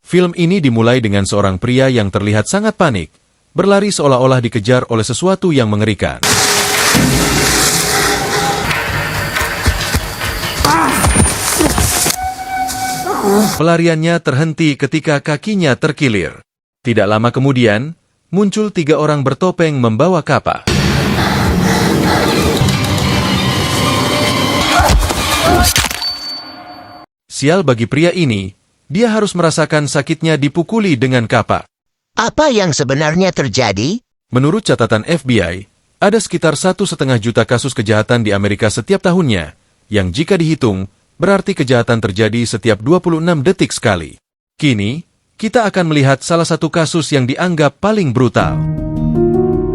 Film ini dimulai dengan seorang pria yang terlihat sangat panik, berlari seolah-olah dikejar oleh sesuatu yang mengerikan. Pelariannya terhenti ketika kakinya terkilir. Tidak lama kemudian, muncul 3 orang bertopeng membawa kapak. Sial bagi pria ini, dia harus merasakan sakitnya dipukuli dengan kapak. Apa yang sebenarnya terjadi? Menurut catatan FBI, ada sekitar 1,5 juta kasus kejahatan di Amerika setiap tahunnya, yang jika dihitung, berarti kejahatan terjadi setiap 26 detik sekali. Kini, kita akan melihat salah satu kasus yang dianggap paling brutal.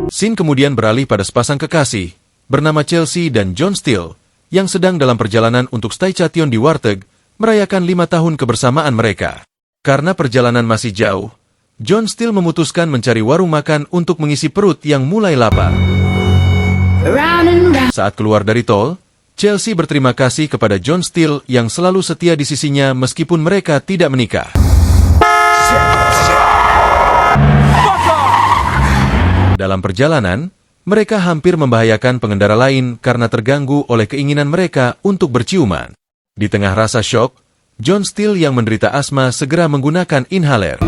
Scene kemudian beralih pada sepasang kekasih, bernama Chelsea dan John Steele, yang sedang dalam perjalanan untuk staycation di Warteg, merayakan 5 tahun kebersamaan mereka. Karena perjalanan masih jauh, John Steele memutuskan mencari warung makan untuk mengisi perut yang mulai lapar. Saat keluar dari tol, Chelsea berterima kasih kepada John Steele yang selalu setia di sisinya meskipun mereka tidak menikah. Dalam perjalanan, mereka hampir membahayakan pengendara lain karena terganggu oleh keinginan mereka untuk berciuman. Di tengah rasa syok, John Steele yang menderita asma segera menggunakan inhaler.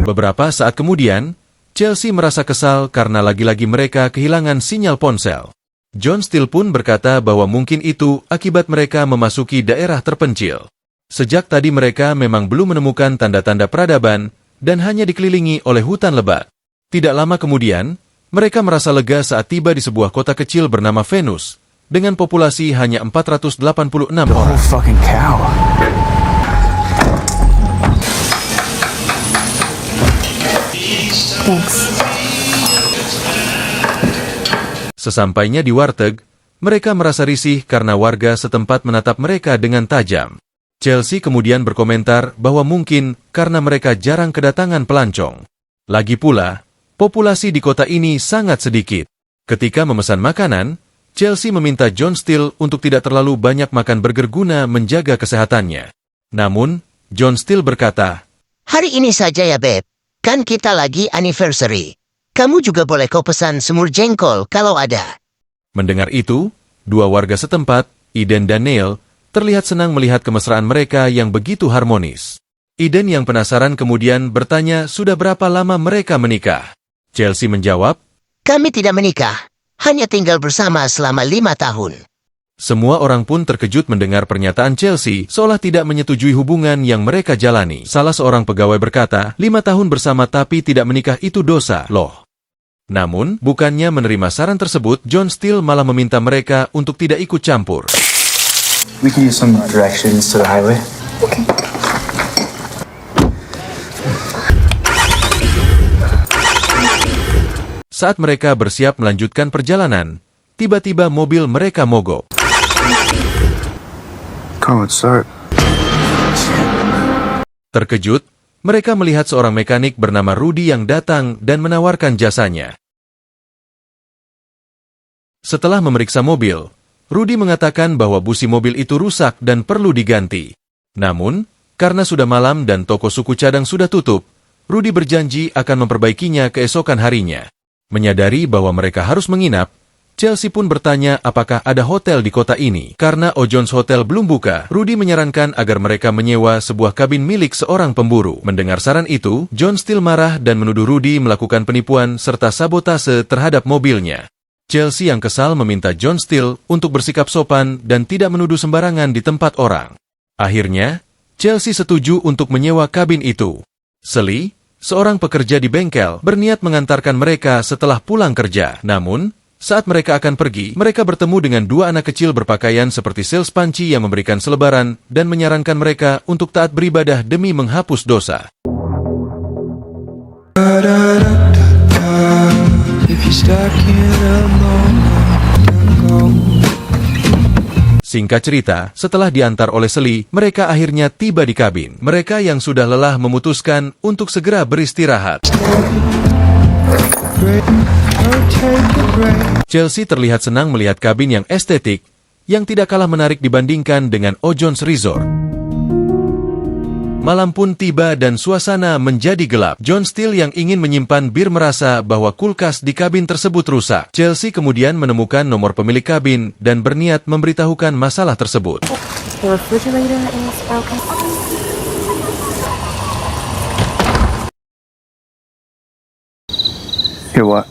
Beberapa saat kemudian, Chelsea merasa kesal karena lagi-lagi mereka kehilangan sinyal ponsel. John Steele pun berkata bahwa mungkin itu akibat mereka memasuki daerah terpencil. Sejak tadi mereka memang belum menemukan tanda-tanda peradaban dan hanya dikelilingi oleh hutan lebat. Tidak lama kemudian, mereka merasa lega saat tiba di sebuah kota kecil bernama Venus, dengan populasi hanya 486 orang. Sesampainya di Warteg, mereka merasa risih karena warga setempat menatap mereka dengan tajam. Chelsea kemudian berkomentar bahwa mungkin karena mereka jarang kedatangan pelancong. Lagi pula, populasi di kota ini sangat sedikit. Ketika memesan makanan, Chelsea meminta John Steele untuk tidak terlalu banyak makan burger guna menjaga kesehatannya. Namun, John Steele berkata, Hari ini saja ya, Beb. Kan kita lagi anniversary. Kamu juga boleh kau pesan semur jengkol kalau ada. Mendengar itu, 2 warga setempat, Eden dan Neil, terlihat senang melihat kemesraan mereka yang begitu harmonis. Eden yang penasaran kemudian bertanya sudah berapa lama mereka menikah. Chelsea menjawab, Kami tidak menikah, hanya tinggal bersama selama 5 tahun. Semua orang pun terkejut mendengar pernyataan Chelsea seolah tidak menyetujui hubungan yang mereka jalani. Salah seorang pegawai berkata, 5 tahun bersama tapi tidak menikah itu dosa, loh. Namun, bukannya menerima saran tersebut, John Steele malah meminta mereka untuk tidak ikut campur. We can use some directions to the highway. Okay. Saat mereka bersiap melanjutkan perjalanan, tiba-tiba mobil mereka mogok. Terkejut, mereka melihat seorang mekanik bernama Rudy yang datang dan menawarkan jasanya. Setelah memeriksa mobil, Rudy mengatakan bahwa busi mobil itu rusak dan perlu diganti. Namun, karena sudah malam dan toko suku cadang sudah tutup, Rudy berjanji akan memperbaikinya keesokan harinya. Menyadari bahwa mereka harus menginap, Chelsea pun bertanya apakah ada hotel di kota ini. Karena O'John's Hotel belum buka, Rudy menyarankan agar mereka menyewa sebuah kabin milik seorang pemburu. Mendengar saran itu, John Steele marah dan menuduh Rudy melakukan penipuan serta sabotase terhadap mobilnya. Chelsea yang kesal meminta John Steele untuk bersikap sopan dan tidak menuduh sembarangan di tempat orang. Akhirnya, Chelsea setuju untuk menyewa kabin itu. Sally, seorang pekerja di bengkel, berniat mengantarkan mereka setelah pulang kerja. Namun, saat mereka akan pergi, mereka bertemu dengan 2 anak kecil berpakaian seperti sales panci yang memberikan selebaran dan menyarankan mereka untuk taat beribadah demi menghapus dosa. Singkat cerita, setelah diantar oleh Sally, mereka akhirnya tiba di kabin. Mereka yang sudah lelah memutuskan untuk segera beristirahat. Chelsea terlihat senang melihat kabin yang estetik, yang tidak kalah menarik dibandingkan dengan O'John's Resort. Malam pun tiba dan suasana menjadi gelap. John Steele yang ingin menyimpan bir merasa bahwa kulkas di kabin tersebut rusak. Chelsea kemudian menemukan nomor pemilik kabin dan berniat memberitahukan masalah tersebut. The refrigerator is broken. Hear what?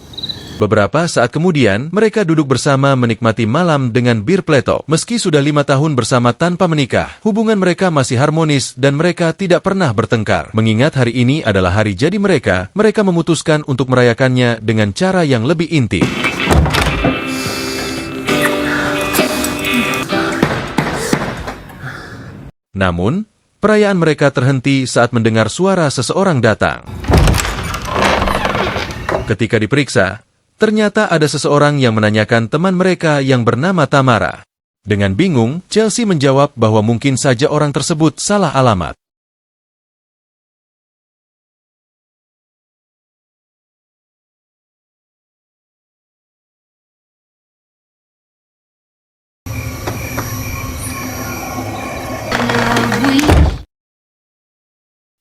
Beberapa saat kemudian, mereka duduk bersama menikmati malam dengan bir peletok. Meski sudah 5 tahun bersama tanpa menikah, hubungan mereka masih harmonis dan mereka tidak pernah bertengkar. Mengingat hari ini adalah hari jadi mereka, mereka memutuskan untuk merayakannya dengan cara yang lebih intim. Namun, perayaan mereka terhenti saat mendengar suara seseorang datang. Ketika diperiksa, ternyata ada seseorang yang menanyakan teman mereka yang bernama Tamara. Dengan bingung, Chelsea menjawab bahwa mungkin saja orang tersebut salah alamat.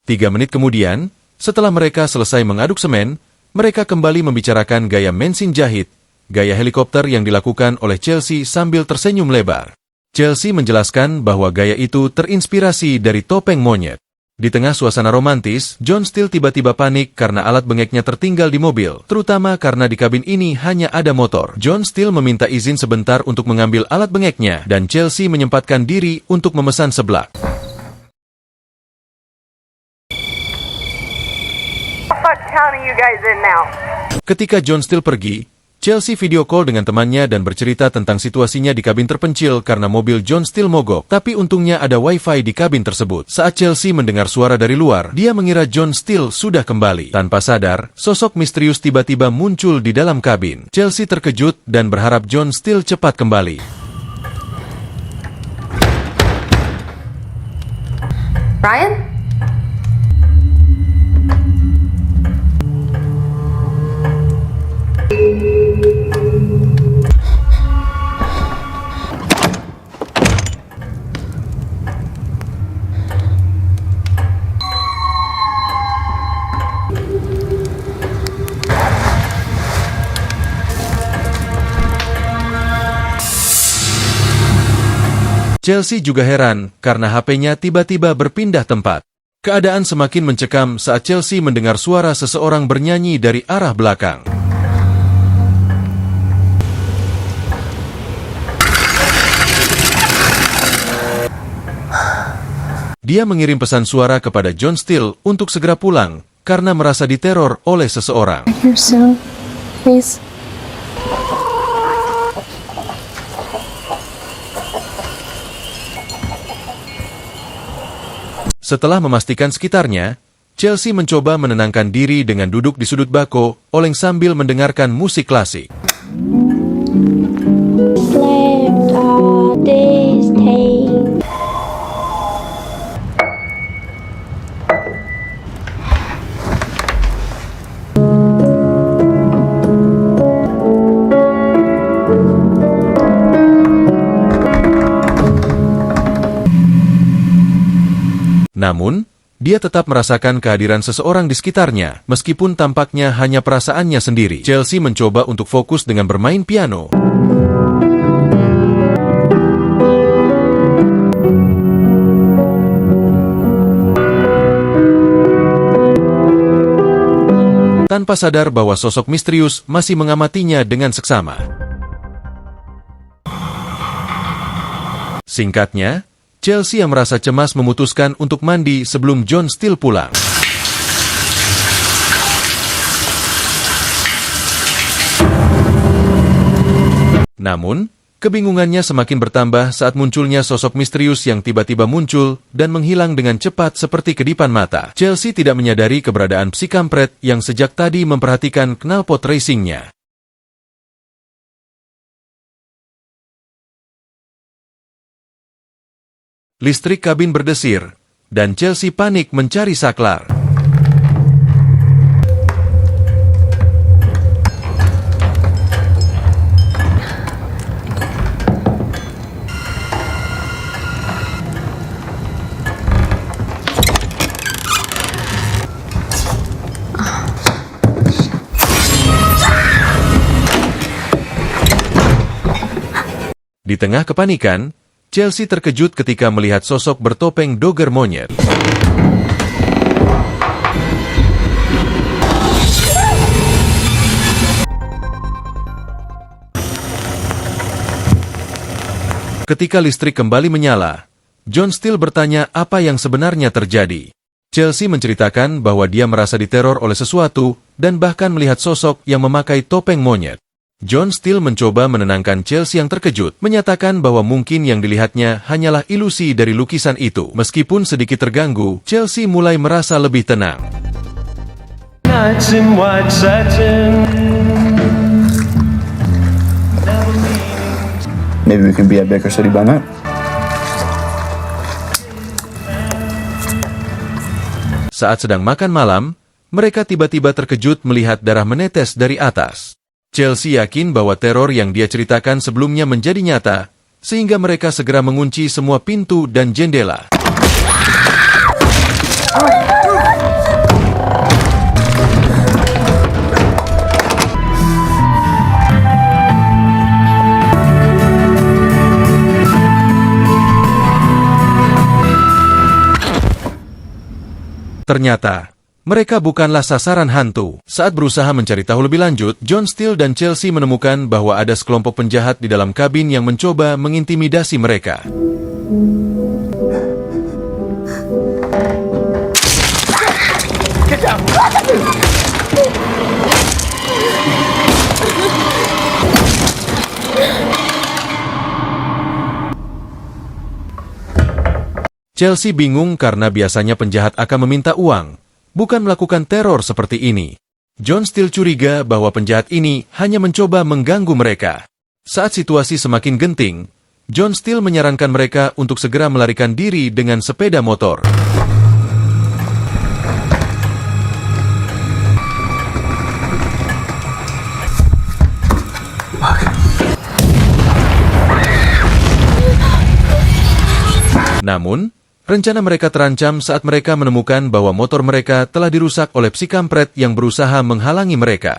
Tiga menit kemudian, setelah mereka selesai mengaduk semen, mereka kembali membicarakan gaya mensin jahit, gaya helikopter yang dilakukan oleh Chelsea sambil tersenyum lebar. Chelsea menjelaskan bahwa gaya itu terinspirasi dari topeng monyet. Di tengah suasana romantis, John Steele tiba-tiba panik karena alat bengeknya tertinggal di mobil, terutama karena di kabin ini hanya ada motor. John Steele meminta izin sebentar untuk mengambil alat bengeknya, dan Chelsea menyempatkan diri untuk memesan seblak. Ketika John Steele pergi, Chelsea video call dengan temannya dan bercerita tentang situasinya di kabin terpencil karena mobil John Steele mogok, tapi untungnya ada wifi di kabin tersebut. Saat Chelsea mendengar suara dari luar, dia mengira John Steele sudah kembali. Tanpa sadar, sosok misterius tiba-tiba muncul di dalam kabin. Chelsea terkejut dan berharap John Steele cepat kembali. Ryan? Chelsea juga heran karena HP-nya tiba-tiba berpindah tempat. Keadaan semakin mencekam saat Chelsea mendengar suara seseorang bernyanyi dari arah belakang. Dia mengirim pesan suara kepada John Steele untuk segera pulang karena merasa diteror oleh seseorang. Here soon, please. Setelah memastikan sekitarnya, Chelsea mencoba menenangkan diri dengan duduk di sudut bako, oleng sambil mendengarkan musik klasik. Namun, dia tetap merasakan kehadiran seseorang di sekitarnya, meskipun tampaknya hanya perasaannya sendiri. Chelsea mencoba untuk fokus dengan bermain piano. Tanpa sadar bahwa sosok misterius masih mengamatinya dengan seksama. Singkatnya, Chelsea yang merasa cemas memutuskan untuk mandi sebelum John Steele pulang. Namun, kebingungannya semakin bertambah saat munculnya sosok misterius yang tiba-tiba muncul dan menghilang dengan cepat seperti kedipan mata. Chelsea tidak menyadari keberadaan psikampret yang sejak tadi memperhatikan knalpot racingnya. Listrik kabin berdesir, dan Chelsea panik mencari saklar. Di tengah kepanikan, Chelsea terkejut ketika melihat sosok bertopeng Dogger monyet. Ketika listrik kembali menyala, John Steele bertanya apa yang sebenarnya terjadi. Chelsea menceritakan bahwa dia merasa diteror oleh sesuatu dan bahkan melihat sosok yang memakai topeng monyet. John Steele mencoba menenangkan Chelsea yang terkejut, menyatakan bahwa mungkin yang dilihatnya hanyalah ilusi dari lukisan itu. Meskipun sedikit terganggu, Chelsea mulai merasa lebih tenang. Nights in white satin. Maybe we can be at Baker City by night. Saat sedang makan malam, mereka tiba-tiba terkejut melihat darah menetes dari atas. Chelsea yakin bahwa teror yang dia ceritakan sebelumnya menjadi nyata, sehingga mereka segera mengunci semua pintu dan jendela. Ternyata, mereka bukanlah sasaran hantu. Saat berusaha mencari tahu lebih lanjut, John Steele dan Chelsea menemukan bahwa ada sekelompok penjahat di dalam kabin yang mencoba mengintimidasi mereka. Chelsea bingung karena biasanya penjahat akan meminta uang, bukan melakukan teror seperti ini. John Steele curiga bahwa penjahat ini hanya mencoba mengganggu mereka. Saat situasi semakin genting, John Steele menyarankan mereka untuk segera melarikan diri dengan sepeda motor. Namun, rencana mereka terancam saat mereka menemukan bahwa motor mereka telah dirusak oleh psikampret yang berusaha menghalangi mereka.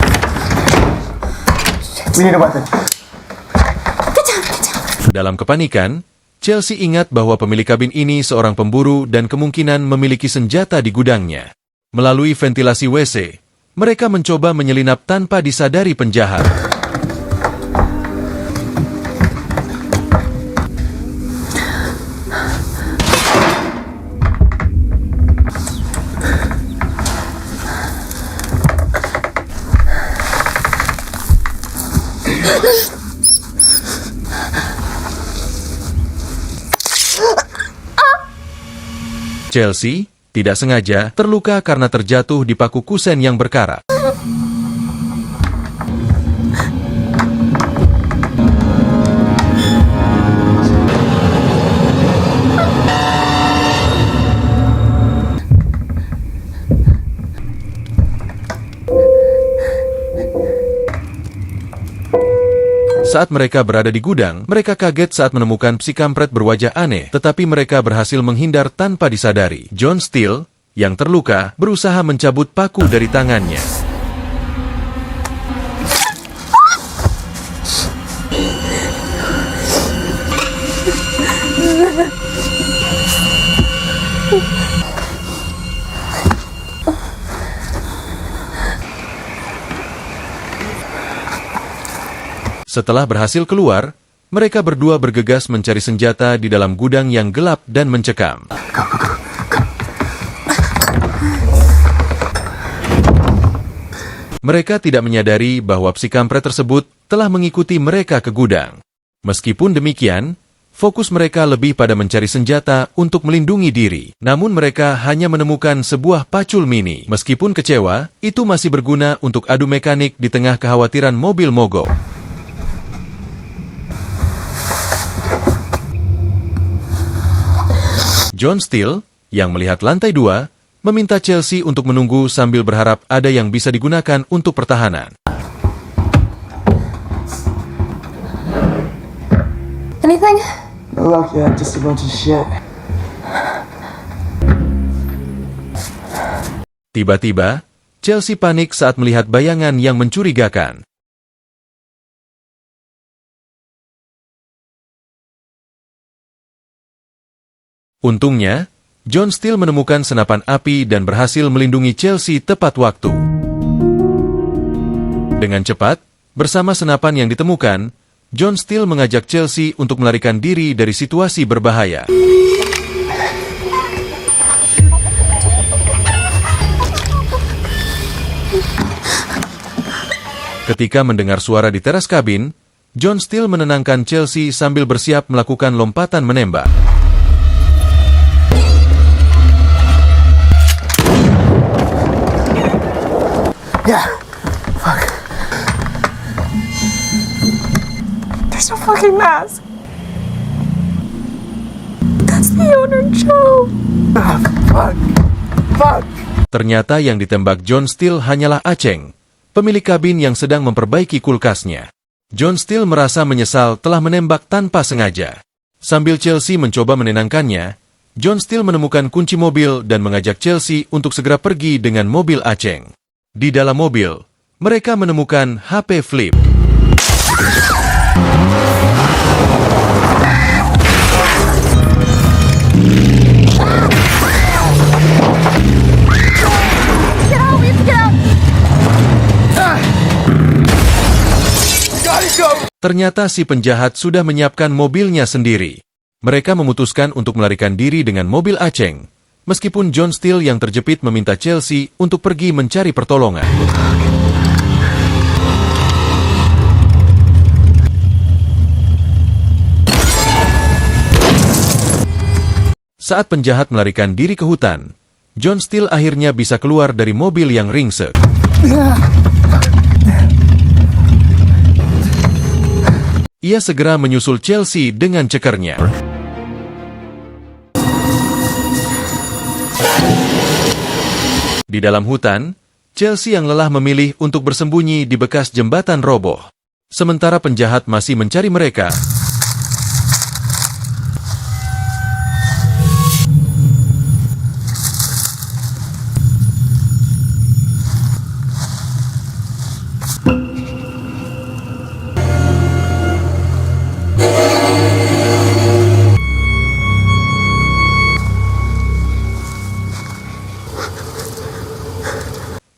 Dalam kepanikan, Chelsea ingat bahwa pemilik kabin ini seorang pemburu dan kemungkinan memiliki senjata di gudangnya. Melalui ventilasi WC, mereka mencoba menyelinap tanpa disadari penjahat. Chelsea, tidak sengaja, terluka karena terjatuh di paku kusen yang berkarat. Saat mereka berada di gudang, mereka kaget saat menemukan psikampret berwajah aneh, tetapi mereka berhasil menghindar tanpa disadari. John Steele, yang terluka, berusaha mencabut paku dari tangannya. Setelah berhasil keluar, mereka berdua bergegas mencari senjata di dalam gudang yang gelap dan mencekam. Mereka tidak menyadari bahwa psikampret tersebut telah mengikuti mereka ke gudang. Meskipun demikian, fokus mereka lebih pada mencari senjata untuk melindungi diri. Namun mereka hanya menemukan sebuah pacul mini. Meskipun kecewa, itu masih berguna untuk adu mekanik di tengah kekhawatiran mobil mogok. John Steele, yang melihat lantai 2, meminta Chelsea untuk menunggu sambil berharap ada yang bisa digunakan untuk pertahanan. Anything? No luck yet, just a bunch of shit. Tiba-tiba, Chelsea panik saat melihat bayangan yang mencurigakan. Untungnya, John Steele menemukan senapan api dan berhasil melindungi Chelsea tepat waktu. Dengan cepat, bersama senapan yang ditemukan, John Steele mengajak Chelsea untuk melarikan diri dari situasi berbahaya. Ketika mendengar suara di teras kabin, John Steele menenangkan Chelsea sambil bersiap melakukan lompatan menembak. Yeah. Fuck. There's no fucking mask. That's the owner, Joe. Fuck. Fuck. Ternyata yang ditembak John Steele hanyalah Aceng, pemilik kabin yang sedang memperbaiki kulkasnya. John Steele merasa menyesal telah menembak tanpa sengaja. Sambil Chelsea mencoba menenangkannya, John Steele menemukan kunci mobil dan mengajak Chelsea untuk segera pergi dengan mobil Aceng. Di dalam mobil, mereka menemukan HP Flip. Ternyata si penjahat sudah menyiapkan mobilnya sendiri. Mereka memutuskan untuk melarikan diri dengan mobil Aceng, meskipun John Steele yang terjepit meminta Chelsea untuk pergi mencari pertolongan. Saat penjahat melarikan diri ke hutan, John Steele akhirnya bisa keluar dari mobil yang ringsek. Ia segera menyusul Chelsea dengan cekernya. Di dalam hutan, Chelsea yang lelah memilih untuk bersembunyi di bekas jembatan roboh. Sementara penjahat masih mencari mereka,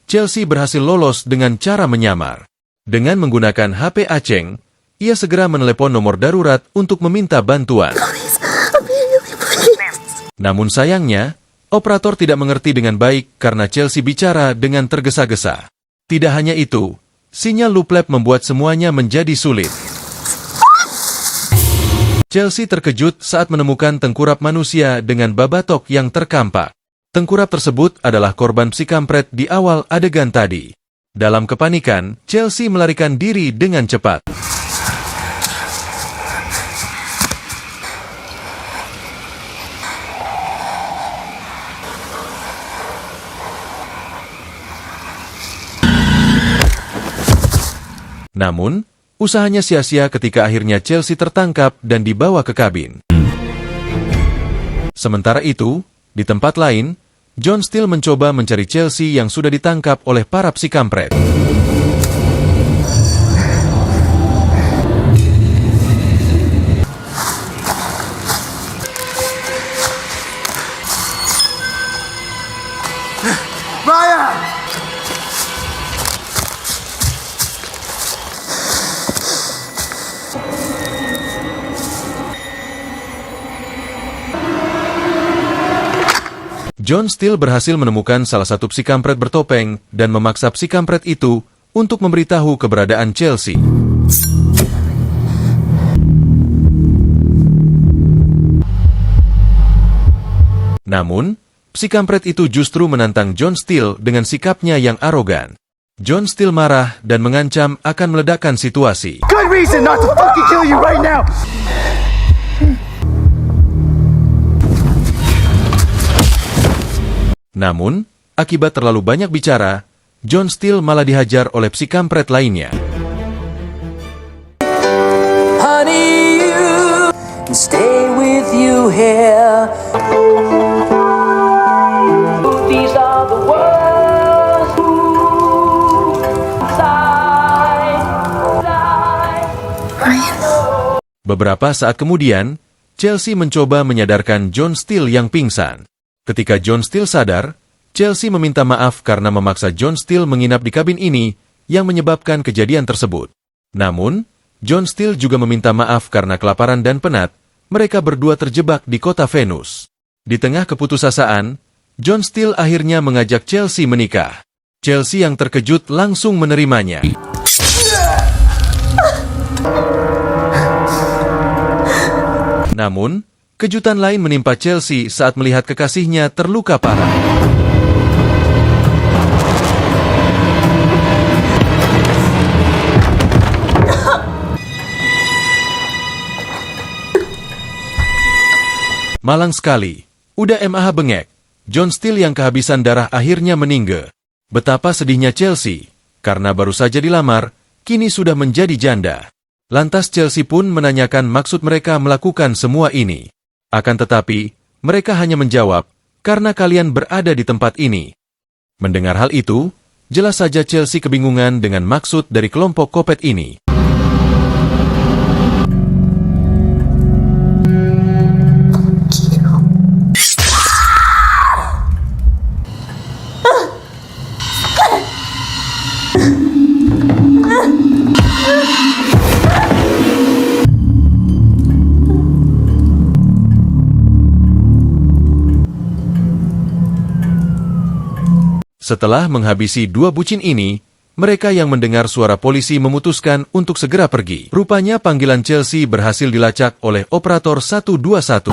Chelsea berhasil lolos dengan cara menyamar. Dengan menggunakan HP Aceng, ia segera menelepon nomor darurat untuk meminta bantuan. Namun sayangnya, operator tidak mengerti dengan baik karena Chelsea bicara dengan tergesa-gesa. Tidak hanya itu, sinyal luplep membuat semuanya menjadi sulit. Chelsea terkejut saat menemukan tengkurap manusia dengan babatok yang terkampak. Tengkurap tersebut adalah korban si kampret di awal adegan tadi. Dalam kepanikan, Chelsea melarikan diri dengan cepat. Namun, usahanya sia-sia ketika akhirnya Chelsea tertangkap dan dibawa ke kabin. Sementara itu, di tempat lain, John Steele mencoba mencari Chelsea yang sudah ditangkap oleh para psikampret. Raya! John Steele berhasil menemukan salah satu psikampret bertopeng dan memaksa psikampret itu untuk memberitahu keberadaan Chelsea. Namun, psikampret itu justru menantang John Steele dengan sikapnya yang arogan. John Steele marah dan mengancam akan meledakkan situasi. Good reason not to fucking kill you right now! Namun, akibat terlalu banyak bicara, John Steele malah dihajar oleh psikampret lainnya. Honey, you stay with you here. These are the words. Beberapa saat kemudian, Chelsea mencoba menyadarkan John Steele yang pingsan. Ketika John Steele sadar, Chelsea meminta maaf karena memaksa John Steele menginap di kabin ini yang menyebabkan kejadian tersebut. Namun, John Steele juga meminta maaf karena kelaparan dan penat, mereka berdua terjebak di kota Venus. Di tengah keputusasaan, John Steele akhirnya mengajak Chelsea menikah. Chelsea yang terkejut langsung menerimanya. Namun, kejutan lain menimpa Chelsea saat melihat kekasihnya terluka parah. Malang sekali, udah MAH bengek. John Steele yang kehabisan darah akhirnya meninggal. Betapa sedihnya Chelsea, karena baru saja dilamar, kini sudah menjadi janda. Lantas Chelsea pun menanyakan maksud mereka melakukan semua ini. Akan tetapi, mereka hanya menjawab, karena kalian berada di tempat ini. Mendengar hal itu, jelas saja Chelsea kebingungan dengan maksud dari kelompok kopet ini. Setelah menghabisi dua bucin ini, mereka yang mendengar suara polisi memutuskan untuk segera pergi. Rupanya panggilan Chelsea berhasil dilacak oleh operator 121.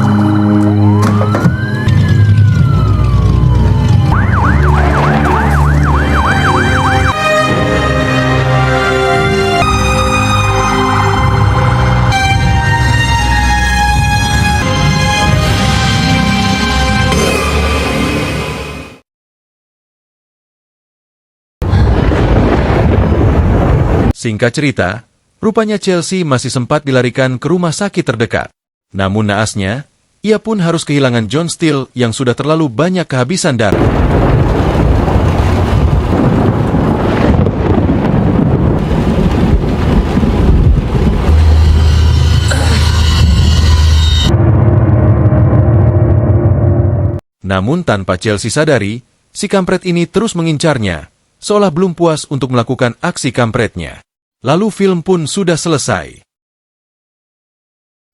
Singkat cerita, rupanya Chelsea masih sempat dilarikan ke rumah sakit terdekat. Namun naasnya, ia pun harus kehilangan John Steele yang sudah terlalu banyak kehabisan darah. Namun tanpa Chelsea sadari, si kampret ini terus mengincarnya, seolah belum puas untuk melakukan aksi kampretnya. Lalu film pun sudah selesai.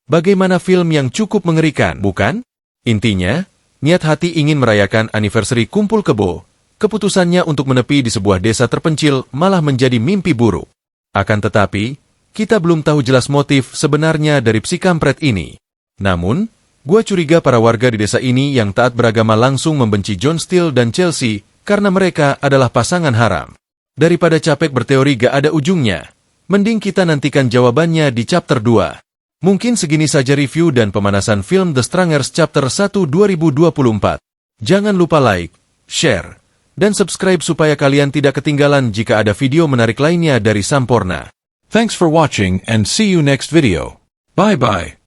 Bagaimana film yang cukup mengerikan, bukan? Intinya, niat hati ingin merayakan anniversary kumpul kebo, keputusannya untuk menepi di sebuah desa terpencil malah menjadi mimpi buruk. Akan tetapi, kita belum tahu jelas motif sebenarnya dari si kampret ini. Namun, gua curiga para warga di desa ini yang taat beragama langsung membenci John Steele dan Chelsea karena mereka adalah pasangan haram. Daripada capek berteori gak ada ujungnya, mending kita nantikan jawabannya di chapter 2. Mungkin segini saja review dan pemanasan film The Strangers chapter 1 2024. Jangan lupa like, share, dan subscribe supaya kalian tidak ketinggalan jika ada video menarik lainnya dari Samporna. Thanks for watching and see you next video. Bye-bye.